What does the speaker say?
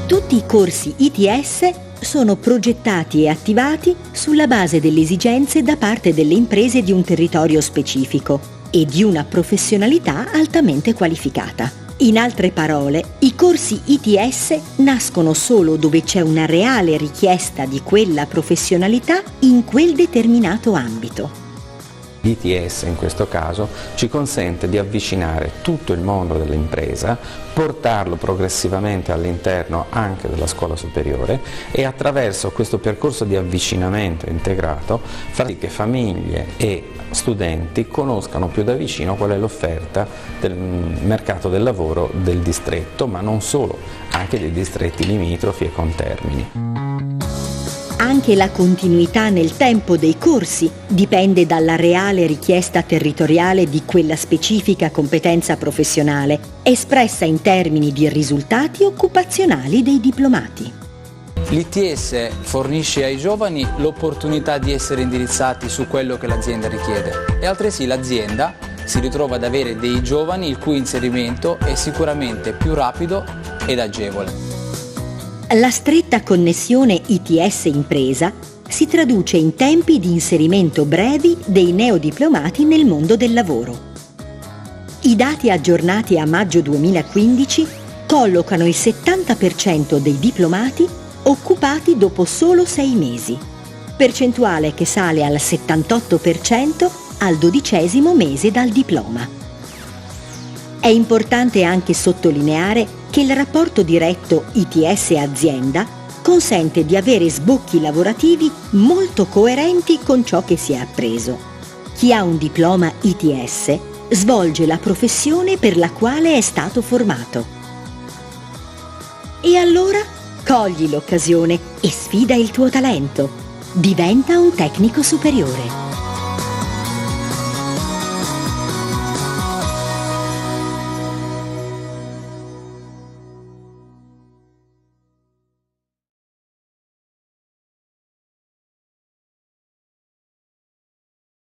Tutti i corsi ITS sono progettati e attivati sulla base delle esigenze da parte delle imprese di un territorio specifico e di una professionalità altamente qualificata. In altre parole, i corsi ITS nascono solo dove c'è una reale richiesta di quella professionalità in quel determinato ambito. L'ITS in questo caso ci consente di avvicinare tutto il mondo dell'impresa, portarlo progressivamente all'interno anche della scuola superiore e attraverso questo percorso di avvicinamento integrato far sì che famiglie e studenti conoscano più da vicino qual è l'offerta del mercato del lavoro del distretto, ma non solo, anche dei distretti limitrofi e contermini. Anche la continuità nel tempo dei corsi dipende dalla reale richiesta territoriale di quella specifica competenza professionale, espressa in termini di risultati occupazionali dei diplomati. L'ITS fornisce ai giovani l'opportunità di essere indirizzati su quello che l'azienda richiede e altresì l'azienda si ritrova ad avere dei giovani il cui inserimento è sicuramente più rapido ed agevole. La stretta connessione ITS-impresa si traduce in tempi di inserimento brevi dei neodiplomati nel mondo del lavoro. I dati aggiornati a maggio 2015 collocano il 70% dei diplomati occupati dopo solo 6 mesi, percentuale che sale al 78% al 12° mese dal diploma. È importante anche sottolineare che il rapporto diretto ITS-azienda consente di avere sbocchi lavorativi molto coerenti con ciò che si è appreso. Chi ha un diploma ITS svolge la professione per la quale è stato formato. E allora cogli l'occasione e sfida il tuo talento. Diventa un tecnico superiore.